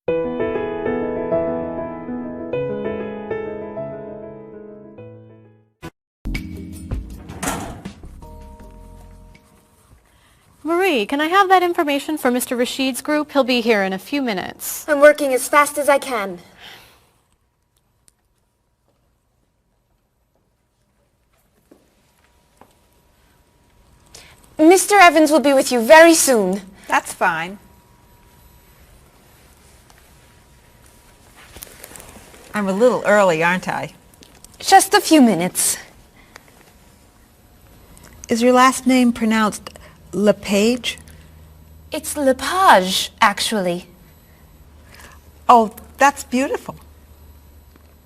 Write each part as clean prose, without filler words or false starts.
Marie, can I have that information for Mr. Rashid's group? He'll be here in a few minutes. I'm working as fast as I can. Mr. Evans will be with you very soon. That's fine. I'm a little early, aren't I? Just a few minutes. Is your last name pronounced LePage? It's Lepage, actually. Oh, that's beautiful.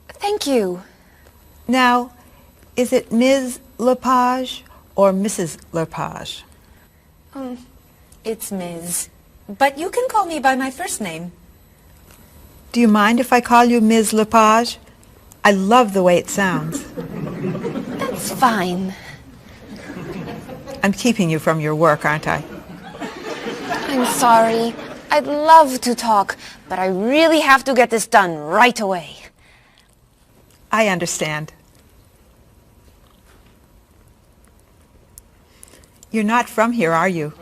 Thank you. Now, is it Ms. Lepage or Mrs. Lepage? It's Ms. But you can call me by my first name. Do you mind if I call you Ms. Lepage? I love the way it sounds. That's fine. I'm keeping you from your work, aren't I? I'm sorry. I'd love to talk, but I really have to get this done right away. I understand. You're not from here, are you?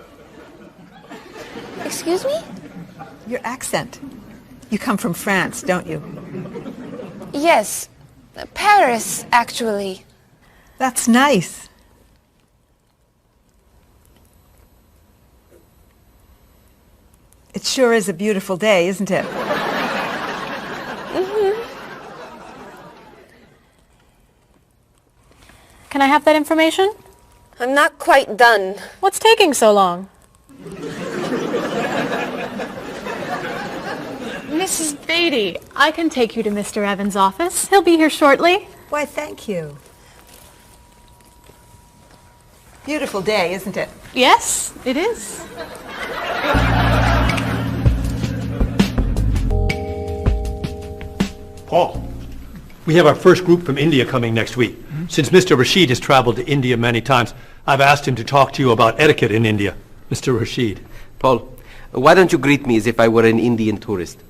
Excuse me? Your accent. You come from France, don't you? Yes. Paris, actually. That's nice. It sure is a beautiful day, isn't it? Can I have that information? I'm not quite done. What's taking so long? Mrs. Beatty, I can take you to Mr. Evans' office. He'll be here shortly. Why, thank you. Beautiful day, isn't it? Yes, it is. Paul, we have our first group from India coming next week. Since Mr. Rashid has traveled to India many times, I've asked him to talk to you about etiquette in India. Mr. Rashid. Paul, why don't you greet me as if I were an Indian tourist?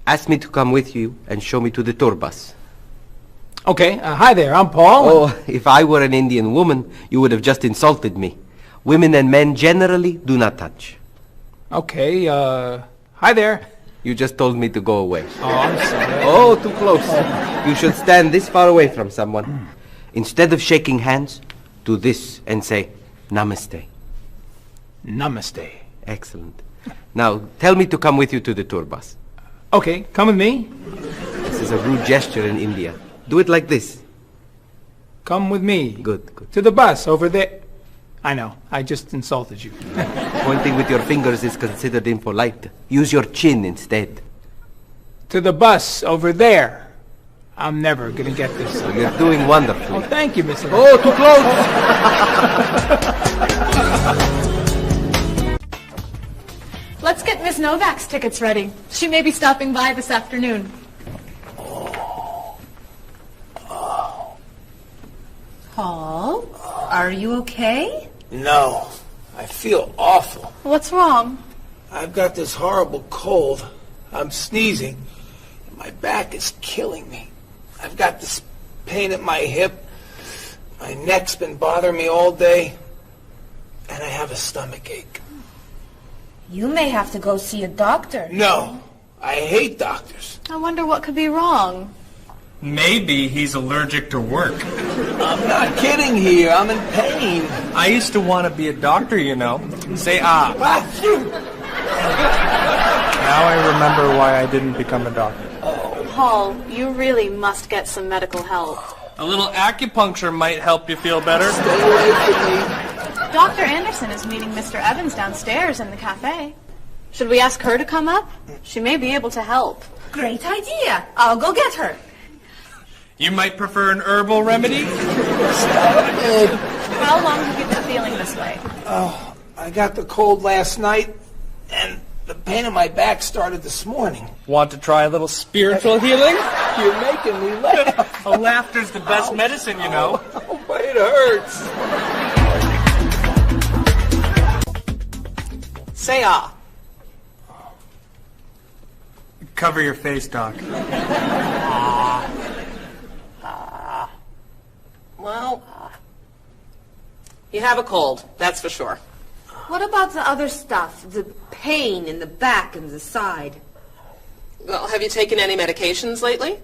Ask me to come with you and show me to the tour bus. Okay, hi there, I'm Paul. Oh, if I were an Indian woman, you would have just insulted me. Women and men generally do not touch. Okay, hi there. You just told me to go away. Oh, I'm sorry. Oh, too close. You should stand this far away from someone. Instead of shaking hands, do this and say, Namaste. Namaste. Excellent. Now, tell me to come with you to the tour bus. Okay, come with me. This is a rude gesture in India. Do it like this. Come with me. Good, good. To the bus over there. I know, I just insulted you. Pointing with your fingers is considered impolite. Use your chin instead. To the bus over there. I'm never gonna get this. You're doing wonderfully. Oh, thank you, Mr. Oh, too close! Let's get Miss Novak's tickets ready. She may be stopping by this afternoon. Paul, are you okay? No, I feel awful. What's wrong? I've got this horrible cold. I'm sneezing. And my back is killing me. I've got this pain at my hip. My neck's been bothering me all day. And I have a stomach ache. You may have to go see a doctor. No, I hate doctors. I wonder what could be wrong. Maybe he's allergic to work. I'm not kidding here. I'm in pain. I used to want to be a doctor, you know. Say ah. Now I remember why I didn't become a doctor. Paul, you really must get some medical help. A little acupuncture might help you feel better. Stay away from me. Dr. Anderson is meeting Mr. Evans downstairs in the cafe. Should we ask her to come up? She may be able to help. Great idea. I'll go get her. You might prefer an herbal remedy? How long have you been feeling this way? Oh, I got the cold last night, and the pain in my back started this morning. Want to try a little spiritual healing? You're making me laugh. Oh, laughter's the best medicine, you know. Oh, but it hurts. Say ah. Cover your face, Doc. Well, you have a cold, that's for sure. What about the other stuff? The pain in the back and the side? Well, have you taken any medications lately?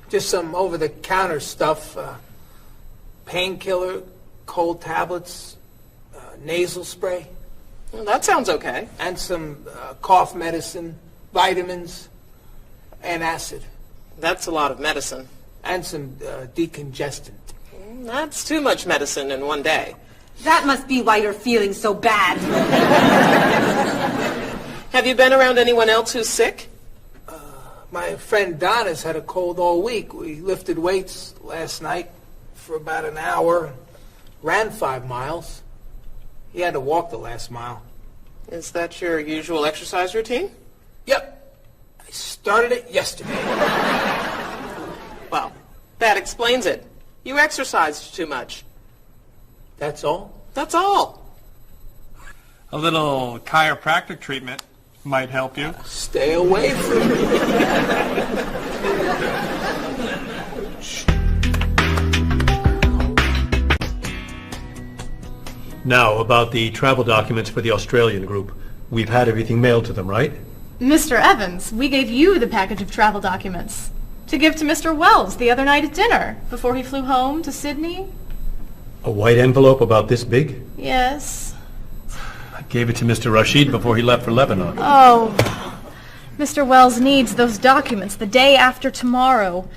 Just some over-the-counter stuff. Painkiller, cold tablets, nasal spray. Well, that sounds okay. And some cough medicine, vitamins, and acid. That's a lot of medicine. And some decongestant. That's too much medicine in one day. That must be why you're feeling so bad. Have you been around anyone else who's sick? My friend Donna's had a cold all week. We lifted weights last night for about an hour, ran 5 miles. He had to walk the last mile. Is that your usual exercise routine? Yep. I started it yesterday. Well, that explains it. You exercised too much. That's all? That's all. A little chiropractic treatment might help you. Stay away from me. Now, about the travel documents for the Australian group. We've had everything mailed to them, right? Mr. Evans, we gave you the package of travel documents to give to Mr. Wells the other night at dinner before he flew home to Sydney. A white envelope about this big? Yes. I gave it to Mr. Rashid before he left for Lebanon. Oh, Mr. Wells needs those documents the day after tomorrow.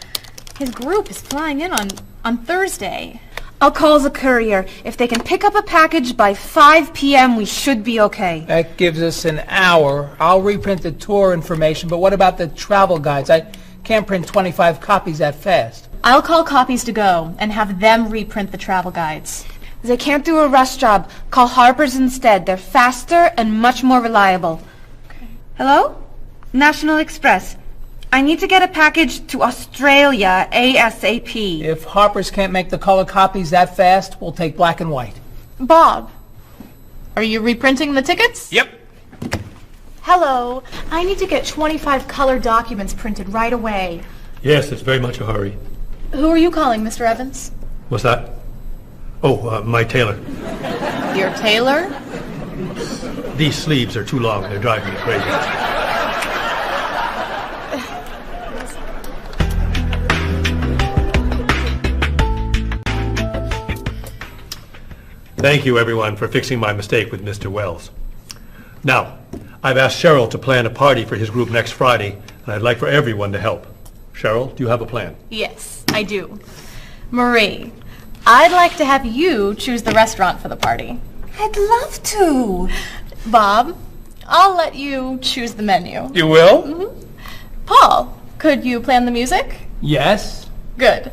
His group is flying in on Thursday. I'll call the courier. If they can pick up a package by 5 p.m., we should be okay. That gives us an hour. I'll reprint the tour information, but what about the travel guides? I can't print 25 copies that fast. I'll call Copies to Go and have them reprint the travel guides. They can't do a rush job. Call Harper's instead. They're faster and much more reliable. Okay. Hello? National Express. I need to get a package to Australia ASAP. If Harper's can't make the color copies that fast, we'll take black and white. Bob, are you reprinting the tickets? Yep. Hello. I need to get 25 color documents printed right away. Yes, it's very much a hurry. Who are you calling, Mr. Evans? What's that? Oh, my tailor. Your tailor? These sleeves are too long. They're driving me crazy. Thank you, everyone, for fixing my mistake with Mr. Wells. Now, I've asked Cheryl to plan a party for his group next Friday, and I'd like for everyone to help. Cheryl, do you have a plan? Yes, I do. Marie, I'd like to have you choose the restaurant for the party. I'd love to. Bob, I'll let you choose the menu. You will? Mm-hmm. Paul, could you plan the music? Yes? Good.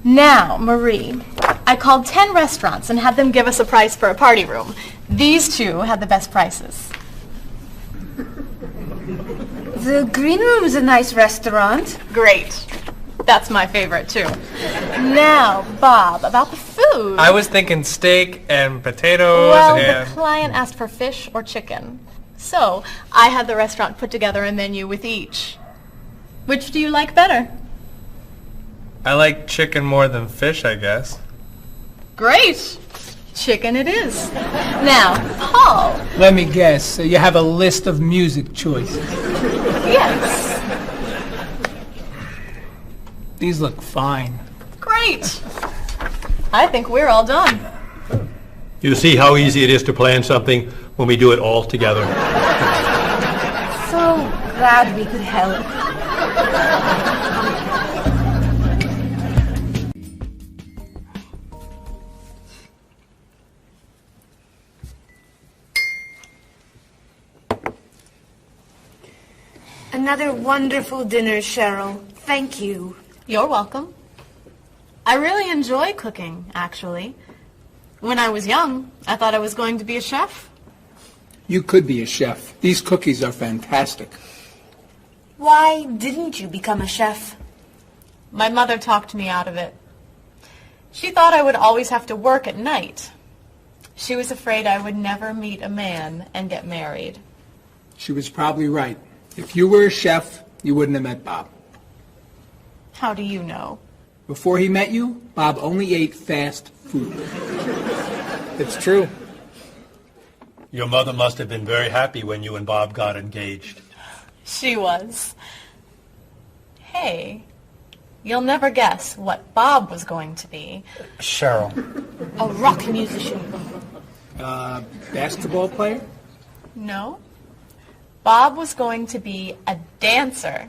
Now, Marie, I called 10 restaurants and had them give us a price for a party room. These two had the best prices. The Green Room's a nice restaurant. Great. That's my favorite, too. Now, Bob, about the food. I was thinking steak and potatoes Well, and... the client asked for fish or chicken. So, I had the restaurant put together a menu with each. Which do you like better? I like chicken more than fish, I guess. Great. Chicken it is. Now, Paul. Let me guess. You have a list of music choices. Yes. These look fine. Great. I think we're all done. You see how easy it is to plan something when we do it all together? So glad we could help. Another wonderful dinner, Cheryl. Thank you. You're welcome. I really enjoy cooking, actually. When I was young, I thought I was going to be a chef. You could be a chef. These cookies are fantastic. Why didn't you become a chef? My mother talked me out of it. She thought I would always have to work at night. She was afraid I would never meet a man and get married. She was probably right. If you were a chef, you wouldn't have met Bob. How do you know? Before he met you, Bob only ate fast food. It's true. Your mother must have been very happy when you and Bob got engaged. She was. Hey, you'll never guess what Bob was going to be. Cheryl. A rock musician. Basketball player? No. Bob was going to be a dancer.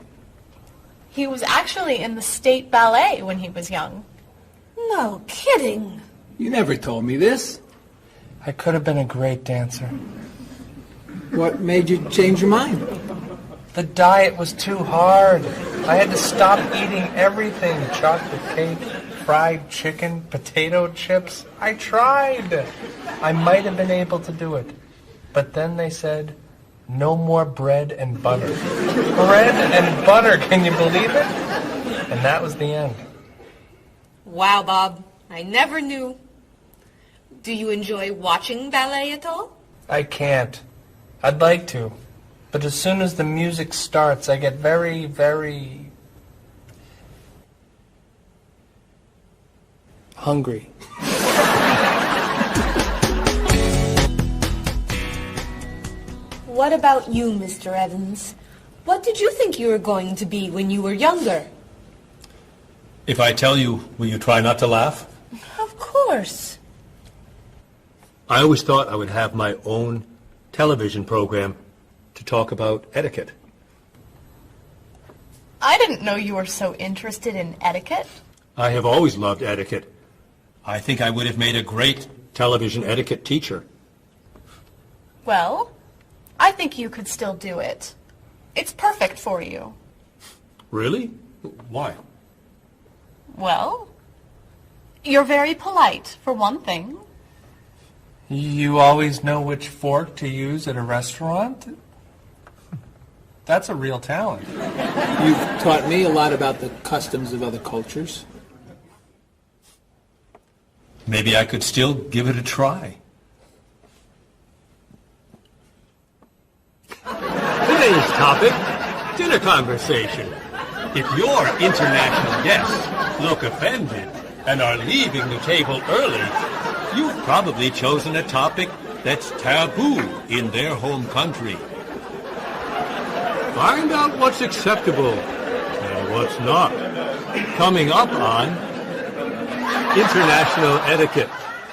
He was actually in the state ballet when he was young. No kidding. You never told me this. I could have been a great dancer. What made you change your mind? The diet was too hard. I had to stop eating everything. Chocolate cake, fried chicken, potato chips. I tried. I might have been able to do it. But then they said, no more bread and butter. Bread and butter, can you believe it? And that was the end. Wow, Bob. I never knew. Do you enjoy watching ballet at all? I can't. I'd like to. But as soon as the music starts, I get very, very hungry. What about you, Mr. Evans? What did you think you were going to be when you were younger? If I tell you, will you try not to laugh? Of course. I always thought I would have my own television program to talk about etiquette. I didn't know you were so interested in etiquette. I have always loved etiquette. I think I would have made a great television etiquette teacher. Well, I think you could still do it. It's perfect for you. Really? Why? Well, you're very polite, for one thing. You always know which fork to use at a restaurant? That's a real talent. You've taught me a lot about the customs of other cultures. Maybe I could still give it a try. Today's topic, dinner conversation. If your international guests look offended and are leaving the table early, you've probably chosen a topic that's taboo in their home country. Find out what's acceptable and what's not. Coming up on International Etiquette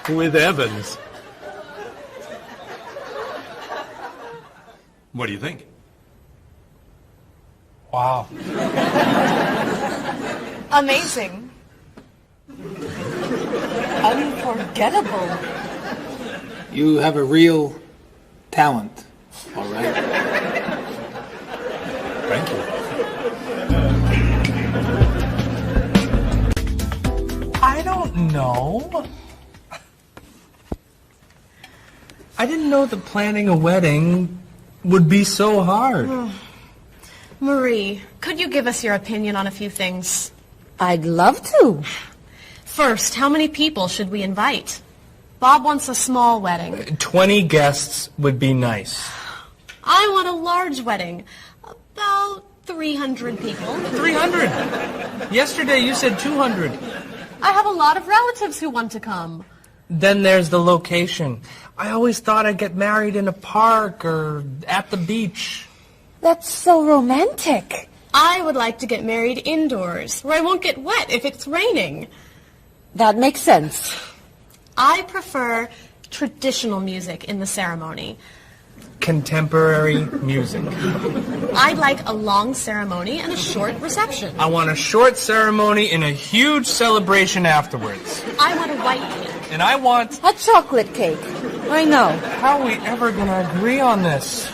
with Evans. What do you think? Wow. Amazing. Unforgettable. You have a real talent, all right? Thank you. I don't know. I didn't know that planning a wedding would be so hard. Marie, could you give us your opinion on a few things? I'd love to. First, how many people should we invite? Bob wants a small wedding. 20 guests would be nice. I want a large wedding. About 300 people. 300? Yesterday you said 200. I have a lot of relatives who want to come. Then there's the location. I always thought I'd get married in a park or at the beach. That's so romantic. I would like to get married indoors, where I won't get wet if it's raining. That makes sense. I prefer traditional music in the ceremony. Contemporary music. I'd like a long ceremony and a short reception. I want a short ceremony and a huge celebration afterwards. I want a white cake. And I want... A chocolate cake. I know. How are we ever going to agree on this?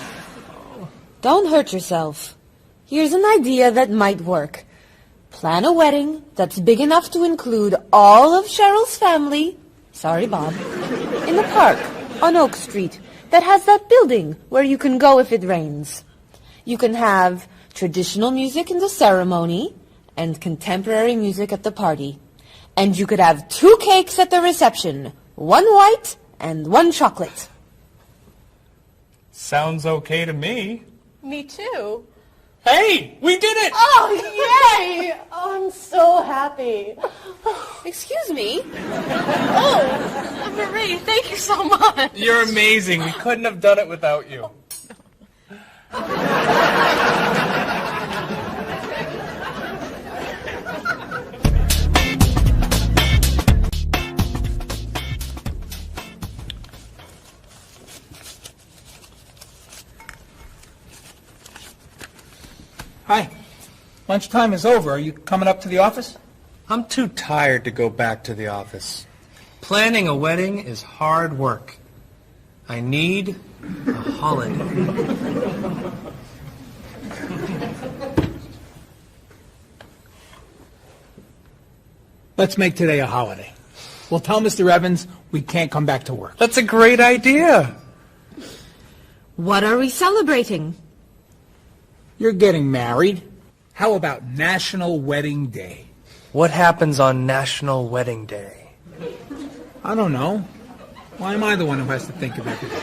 Don't hurt yourself. Here's an idea that might work. Plan a wedding that's big enough to include all of Cheryl's family, sorry, Bob, in the park on Oak Street that has that building where you can go if it rains. You can have traditional music in the ceremony and contemporary music at the party. And you could have 2 cakes at the reception, 1 white and 1 chocolate. Sounds okay to me. Me too. Hey, we did it! Oh, yay! Oh, I'm so happy. Excuse me? Oh, Marie, thank you so much. You're amazing. We couldn't have done it without you. Hi. Lunchtime is over. Are you coming up to the office? I'm too tired to go back to the office. Planning a wedding is hard work. I need a holiday. Let's make today a holiday. We'll tell Mr. Evans we can't come back to work. That's a great idea. What are we celebrating? You're getting married. How about National Wedding Day? What happens on National Wedding Day? I don't know. Why am I the one who has to think of everything?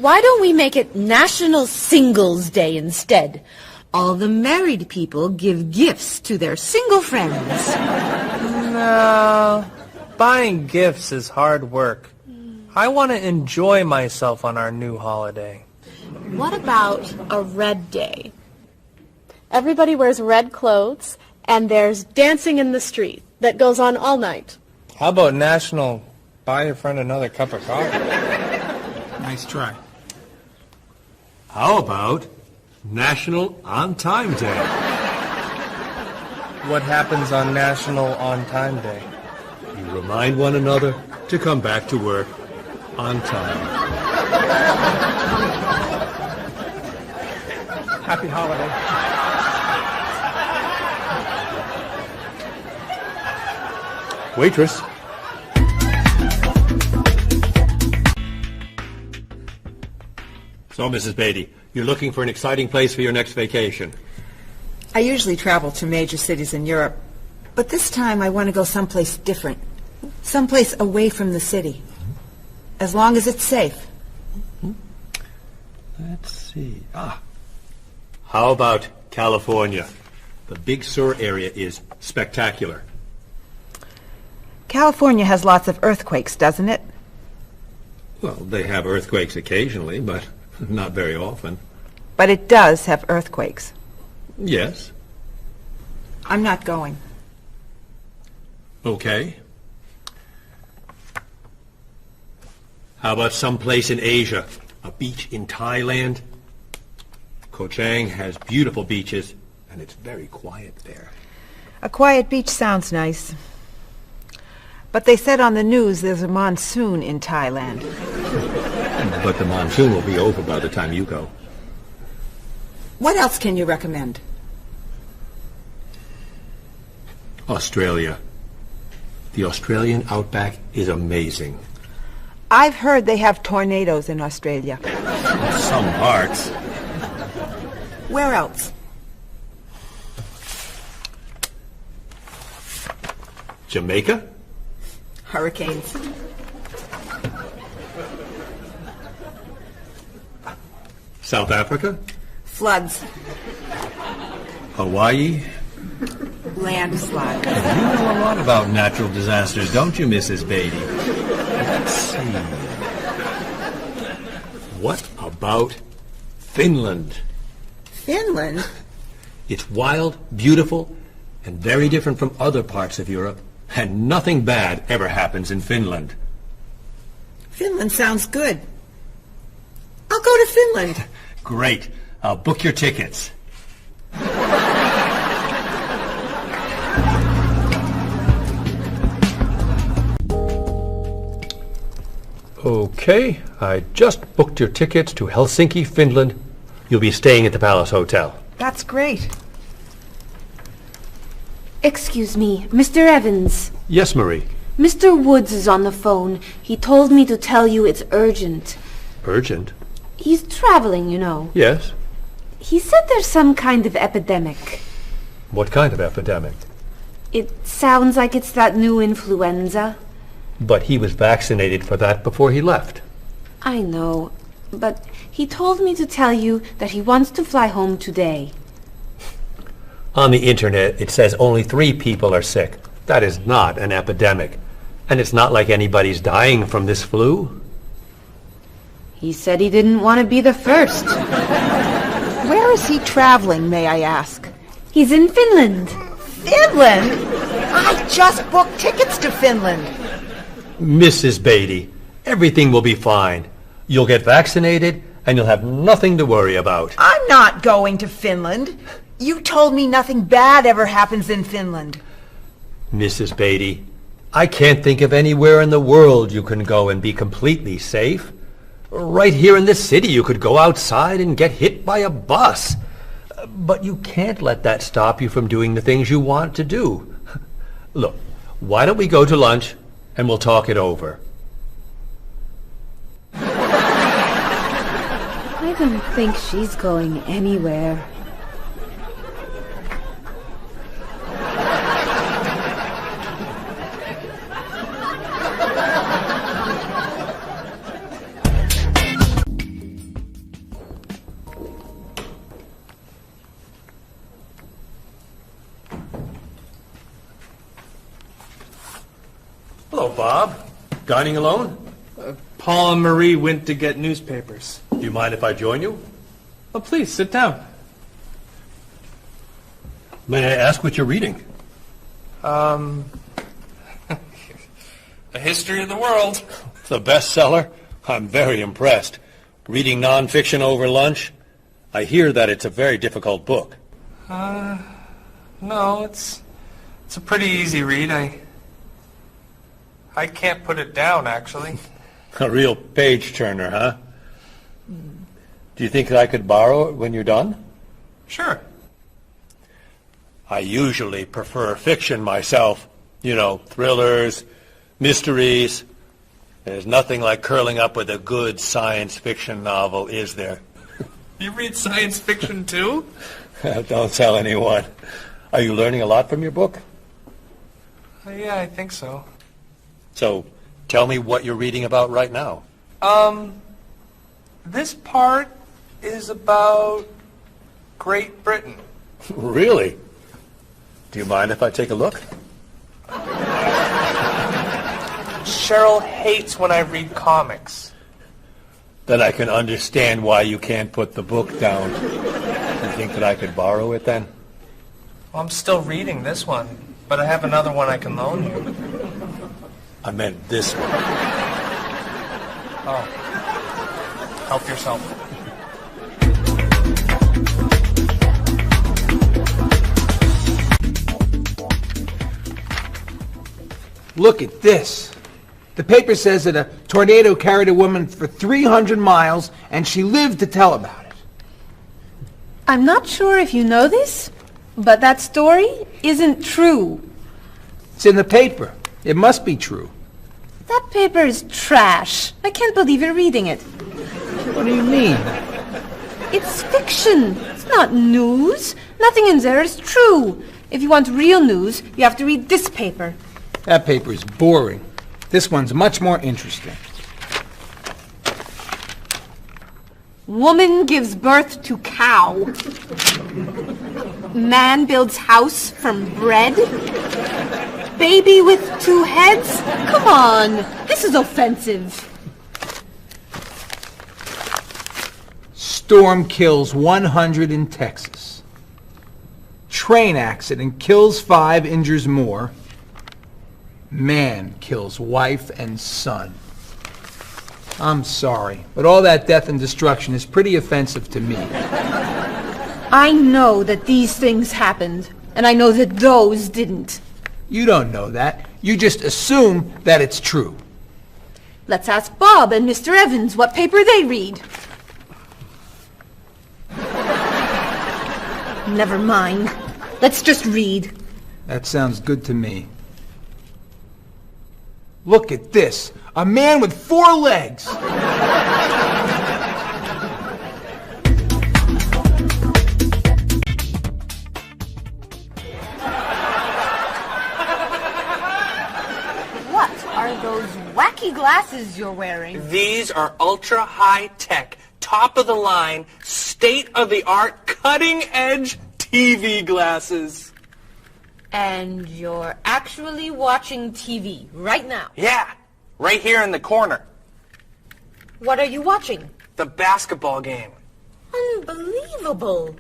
Why don't we make it National Singles Day instead? All the married people give gifts to their single friends. No, buying gifts is hard work. I want to enjoy myself on our new holiday. What about a red day? Everybody wears red clothes, and there's dancing in the street that goes on all night. How about National Buy Your Friend Another Cup of Coffee? Nice try. How about National On Time Day? What happens on National On Time Day? You remind one another to come back to work on time. Happy holiday. Waitress. So, Mrs. Beatty, you're looking for an exciting place for your next vacation. I usually travel to major cities in Europe, but this time I want to go someplace different. Someplace away from the city. As long as it's safe. Let's see. How about California? The Big Sur area is spectacular. California has lots of earthquakes, doesn't it? Well, they have earthquakes occasionally, but not very often. But it does have earthquakes. Yes. I'm not going. Okay. How about someplace in Asia? A beach in Thailand? Koh Chang has beautiful beaches, and it's very quiet there. A quiet beach sounds nice. But they said on the news there's a monsoon in Thailand. But the monsoon will be over by the time you go. What else can you recommend? Australia. The Australian outback is amazing. I've heard they have tornadoes in Australia. Some parts. Where else? Jamaica? Hurricanes. South Africa? Floods. Hawaii? Landslides. You know a lot about natural disasters, don't you, Mrs. Beatty? Let's see. What about Finland? Finland? It's wild, beautiful, and very different from other parts of Europe. And nothing bad ever happens in Finland. Finland sounds good. I'll go to Finland. Great. I'll book your tickets. Okay, I just booked your tickets to Helsinki, Finland. You'll be staying at the Palace Hotel. That's great. Excuse me, Mr. Evans. Yes, Marie. Mr. Woods is on the phone. He told me to tell you it's urgent. Urgent? He's traveling, you know. Yes. He said there's some kind of epidemic. What kind of epidemic? It sounds like it's that new influenza. But he was vaccinated for that before he left. I know, but He told me to tell you that he wants to fly home today. On the internet, it says only 3 people are sick. That is not an epidemic. And it's not like anybody's dying from this flu. He said he didn't want to be the first. Where is he traveling, may I ask? He's in Finland. Finland? I just booked tickets to Finland. Mrs. Beatty, everything will be fine. You'll get vaccinated, and you'll have nothing to worry about. I'm not going to Finland. You told me nothing bad ever happens in Finland. Mrs. Beatty, I can't think of anywhere in the world you can go and be completely safe. Right here in this city, you could go outside and get hit by a bus. But you can't let that stop you from doing the things you want to do. Look, why don't we go to lunch and we'll talk it over? I don't think she's going anywhere. Hello, Bob. Dining alone? Paul and Marie went to get newspapers. Do you mind if I join you? Oh, please, sit down. May I ask what you're reading? A History of the World. The bestseller? I'm very impressed. Reading nonfiction over lunch? I hear that it's a very difficult book. No, it's a pretty easy read. I can't put it down, actually. A real page-turner, huh? Do you think I could borrow it when you're done? Sure. I usually prefer fiction myself. You know, thrillers, mysteries. There's nothing like curling up with a good science fiction novel, is there? You read science fiction, too? Don't tell anyone. Are you learning a lot from your book? Yeah, I think so. So, tell me what you're reading about right now. This part is about Great Britain. Really? Do you mind if I take a look? Cheryl hates when I read comics. Then I can understand why you can't put the book down. You think that I could borrow it then? Well, I'm still reading this one, but I have another one I can loan you. I meant this one. Oh. Help yourself. Look at this. The paper says that a tornado carried a woman for 300 miles, and she lived to tell about it. I'm not sure if you know this, but that story isn't true. It's in the paper. It must be true. That paper is trash. I can't believe you're reading it. What do you mean? It's fiction. It's not news. Nothing in there is true. If you want real news, you have to read this paper. That paper is boring. This one's much more interesting. Woman gives birth to cow. Man builds house from bread. Baby with 2 heads? Come on, this is offensive. Storm kills 100 in Texas. Train accident kills 5, injures more. Man kills wife and son. I'm sorry, but all that death and destruction is pretty offensive to me. I know that these things happened, and I know that those didn't. You don't know that. You just assume that it's true. Let's ask Bob and Mr. Evans what paper they read. Never mind. Let's just read. That sounds good to me. Look at this. A man with 4 legs. What are those wacky glasses you're wearing? These are ultra high-tech, top-of-the-line, state-of-the-art, cutting-edge TV glasses. And you're actually watching TV right now? Yeah, right here in the corner. What are you watching? The basketball game. Unbelievable.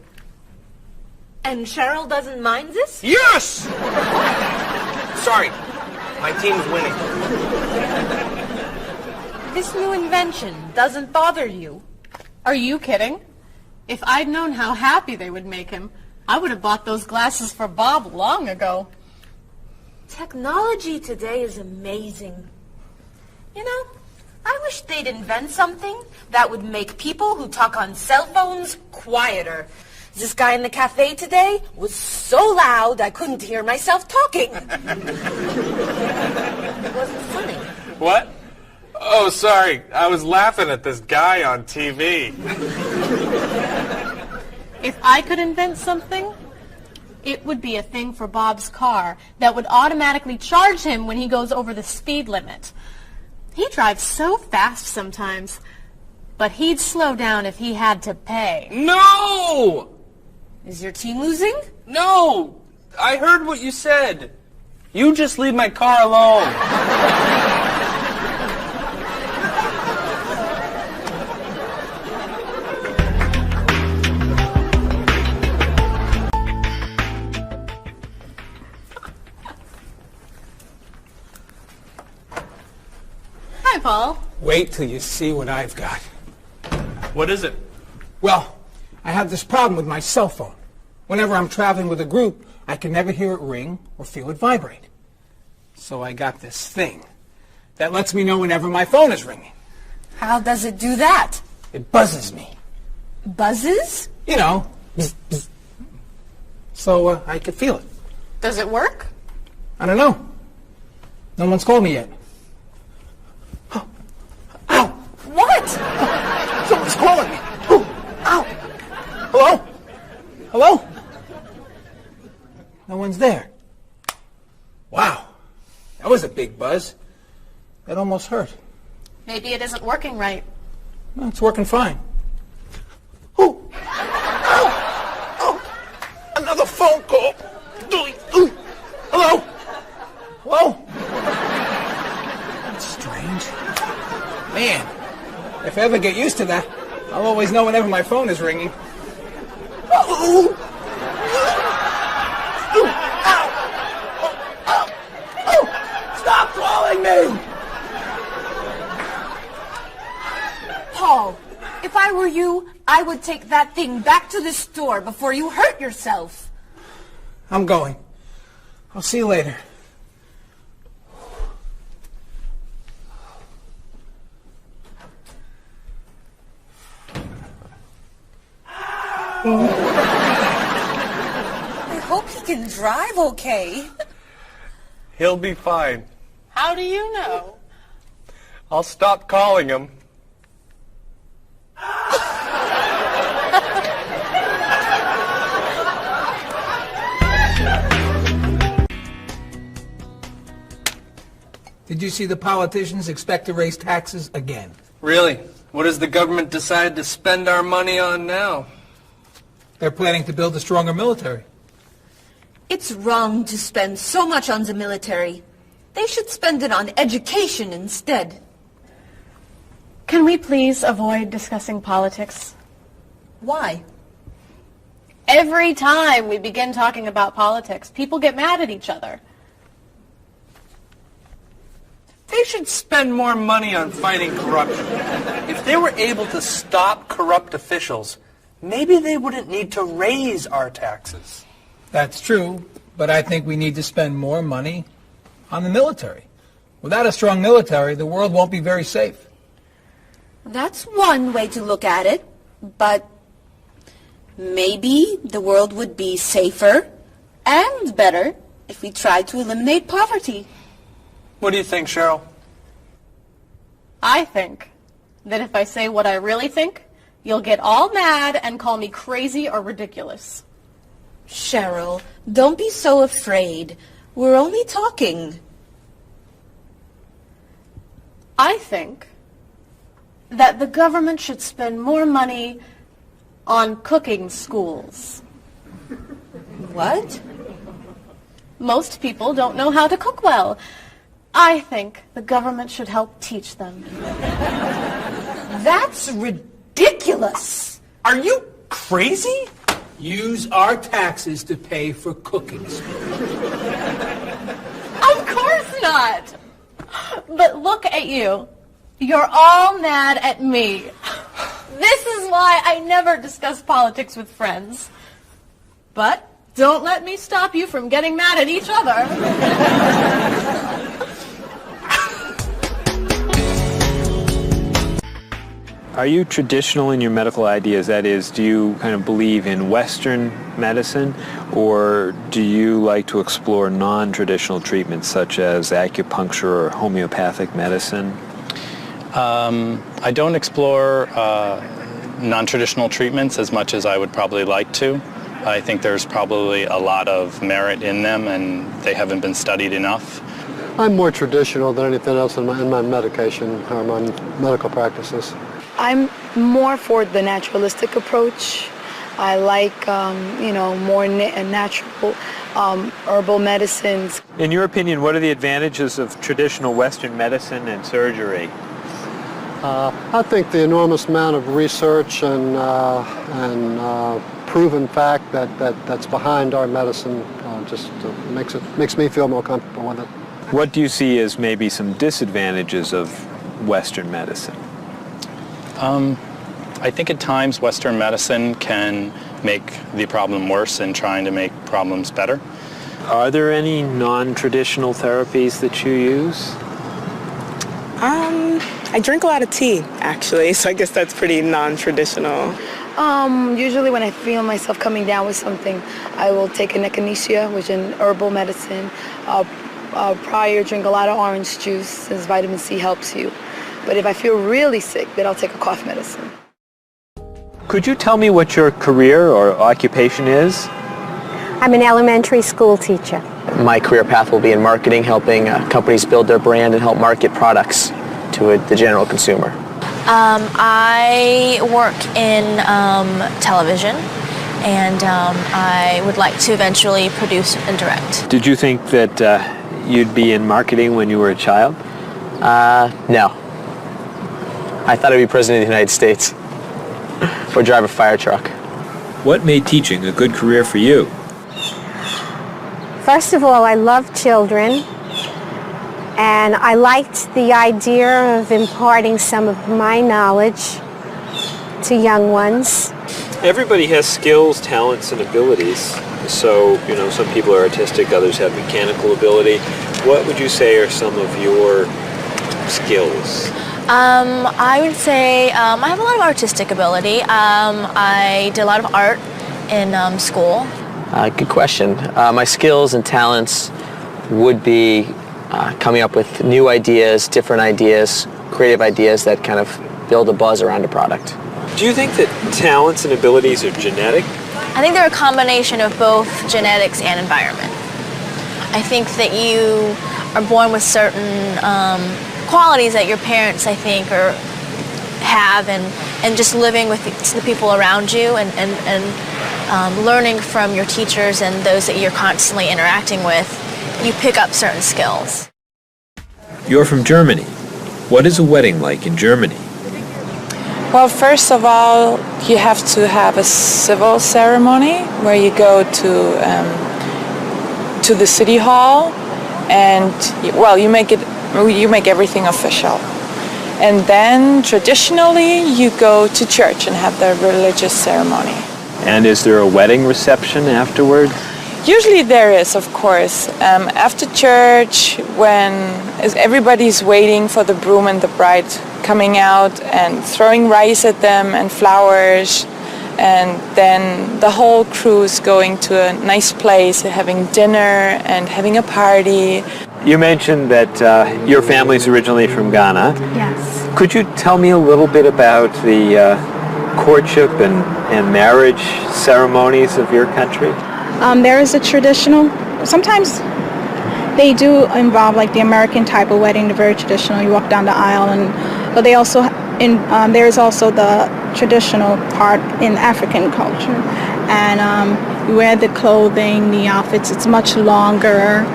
And Cheryl doesn't mind this? Yes! Sorry, my team's winning. This new invention doesn't bother you? Are you kidding? If I'd known how happy they would make him, I would have bought those glasses for Bob long ago. Technology today is amazing. You know, I wish they'd invent something that would make people who talk on cell phones quieter. This guy in the cafe today was so loud I couldn't hear myself talking. It wasn't funny. What? Oh, sorry. I was laughing at this guy on TV. If I could invent something, it would be a thing for Bob's car that would automatically charge him when he goes over the speed limit. He drives so fast sometimes, but he'd slow down if he had to pay. No! Is your team losing? No! I heard what you said. You just leave my car alone. Hi, Paul. Wait till you see what I've got. What is it? Well, I have this problem with my cell phone. Whenever I'm traveling with a group, I can never hear it ring or feel it vibrate. So I got this thing that lets me know whenever my phone is ringing. How does it do that? It buzzes me. Buzzes? You know, bzz, bzz. So I could feel it. Does it work? I don't know. No one's called me yet. Ow! What? Someone's calling me. Ooh, ow! Hello? Hello? No one's there. Wow. That was a big buzz. That almost hurt. Maybe it isn't working right. No, it's working fine. Ooh! Ow! Oh! Another phone call. Ooh. Hello? Hello? That's strange. Man, if I ever get used to that, I'll always know whenever my phone is ringing. Oh! Stop calling me! Paul, if I were you, I would take that thing back to the store before you hurt yourself. I'm going. I'll see you later. I hope he can drive okay. He'll be fine. How do you know? I'll stop calling him. Did you see the politicians expect to raise taxes again? Really? What does the government decide to spend our money on now? They're planning to build a stronger military. It's wrong to spend so much on the military. They should spend it on education instead. Can we please avoid discussing politics? Why? Every time we begin talking about politics, people get mad at each other. They should spend more money on fighting corruption. If they were able to stop corrupt officials, maybe they wouldn't need to raise our taxes. That's true, but I think we need to spend more money on the military. Without a strong military, the world won't be very safe. That's one way to look at it, but maybe the world would be safer and better if we tried to eliminate poverty. What do you think, Cheryl? I think that if I say what I really think, you'll get all mad and call me crazy or ridiculous. Cheryl, don't be so afraid. We're only talking. I think that the government should spend more money on cooking schools. What? Most people don't know how to cook well. I think the government should help teach them. That's ridiculous. Are you crazy? Use our taxes to pay for cooking school. Of course not. But look at you. You're all mad at me. This is why I never discuss politics with friends. But don't let me stop you from getting mad at each other. Are you traditional in your medical ideas? That is, do you kind of believe in Western medicine, or do you like to explore non-traditional treatments such as acupuncture or homeopathic medicine? I don't explore non-traditional treatments as much as I would probably like to. I think there's probably a lot of merit in them, and they haven't been studied enough. I'm more traditional than anything else in my medication or my medical practices. I'm more for the naturalistic approach. I like, more natural herbal medicines. In your opinion, what are the advantages of traditional Western medicine and surgery? I think the enormous amount of research and proven fact that's behind our medicine just makes me feel more comfortable with it. What do you see as maybe some disadvantages of Western medicine? I think at times Western medicine can make the problem worse in trying to make problems better. Are there any non-traditional therapies that you use? I drink a lot of tea, actually, so I guess that's pretty non-traditional. Usually when I feel myself coming down with something, I will take an echinacea, which is an herbal medicine. Prior, drink a lot of orange juice, since vitamin C helps you. But if I feel really sick, then I'll take a cough medicine. Could you tell me what your career or occupation is? I'm an elementary school teacher. My career path will be in marketing, helping companies build their brand and help market products to the general consumer. I work in television, and I would like to eventually produce and direct. Did you think that you'd be in marketing when you were a child? No. I thought I'd be president of the United States or drive a fire truck. What made teaching a good career for you? First of all, I love children, and I liked the idea of imparting some of my knowledge to young ones. Everybody has skills, talents, and abilities. So, some people are artistic, others have mechanical ability. What would you say are some of your skills? I would say I have a lot of artistic ability. I did a lot of art in school. Good question. My skills and talents would be coming up with new ideas, different ideas, creative ideas that kind of build a buzz around a product. Do you think that talents and abilities are genetic? I think they're a combination of both genetics and environment. I think that you are born with certain qualities that your parents, I think, have, and just living with the people around you and learning from your teachers and those that you're constantly interacting with, you pick up certain skills. You're from Germany. What is a wedding like in Germany? Well, first of all, you have to have a civil ceremony where you go to the city hall, and you make everything official. And then traditionally you go to church and have the religious ceremony. And is there a wedding reception afterward? Usually there is, of course. After church, when everybody's waiting for the groom and the bride coming out and throwing rice at them and flowers, and then the whole crew is going to a nice place, having dinner and having a party. You mentioned that your family's originally from Ghana. Yes. Could you tell me a little bit about the courtship and marriage ceremonies of your country? There is a traditional, sometimes they do involve like the American type of wedding, the very traditional, you walk down the aisle, but they also there is also the traditional part in African culture, and you wear the clothing, the outfits. It's much longer.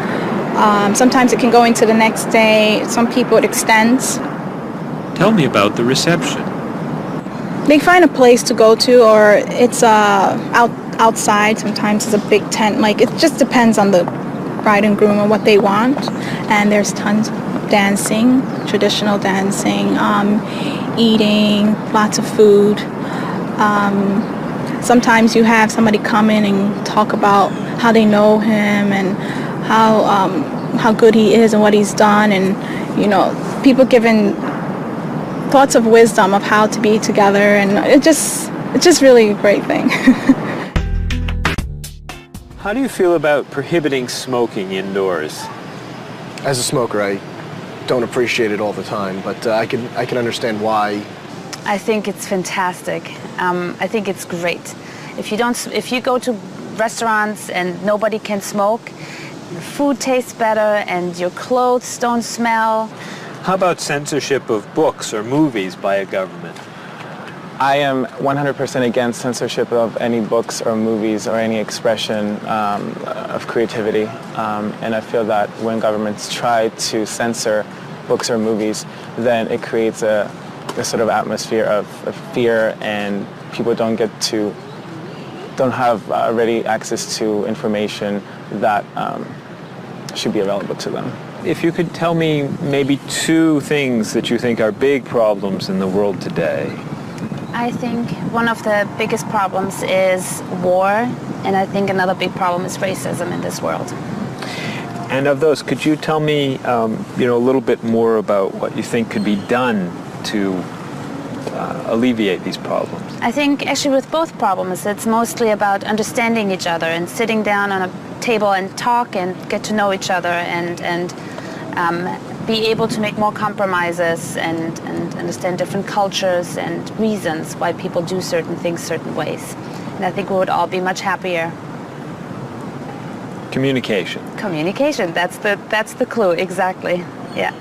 Sometimes it can go into the next day. Some people it extends. Tell me about the reception. They find a place to go to, or it's outside. Sometimes it's a big tent. Like, it just depends on the bride and groom and what they want. And there's tons of dancing, traditional dancing, eating, lots of food. Sometimes you have somebody come in and talk about how they know him and how good he is and what he's done, and people giving thoughts of wisdom of how to be together, and it's just really a great thing. How do you feel about prohibiting smoking indoors? As a smoker, I don't appreciate it all the time, but I can understand why. I think it's fantastic. I think it's great. If you go to restaurants and nobody can smoke, your food tastes better and your clothes don't smell. How about censorship of books or movies by a government? I am 100% against censorship of any books or movies or any expression of creativity. And I feel that when governments try to censor books or movies, then it creates a sort of atmosphere of fear, and people don't have ready access to information that should be available to them. If you could tell me maybe 2 things that you think are big problems in the world today. I think one of the biggest problems is war, and I think another big problem is racism in this world. And of those, could you tell me a little bit more about what you think could be done to alleviate these problems? I think actually with both problems, it's mostly about understanding each other and sitting down on a table and talk and get to know each other and be able to make more compromises and understand different cultures and reasons why people do certain things certain ways. And I think we would all be much happier. Communication. Communication, that's the clue, exactly. Yeah.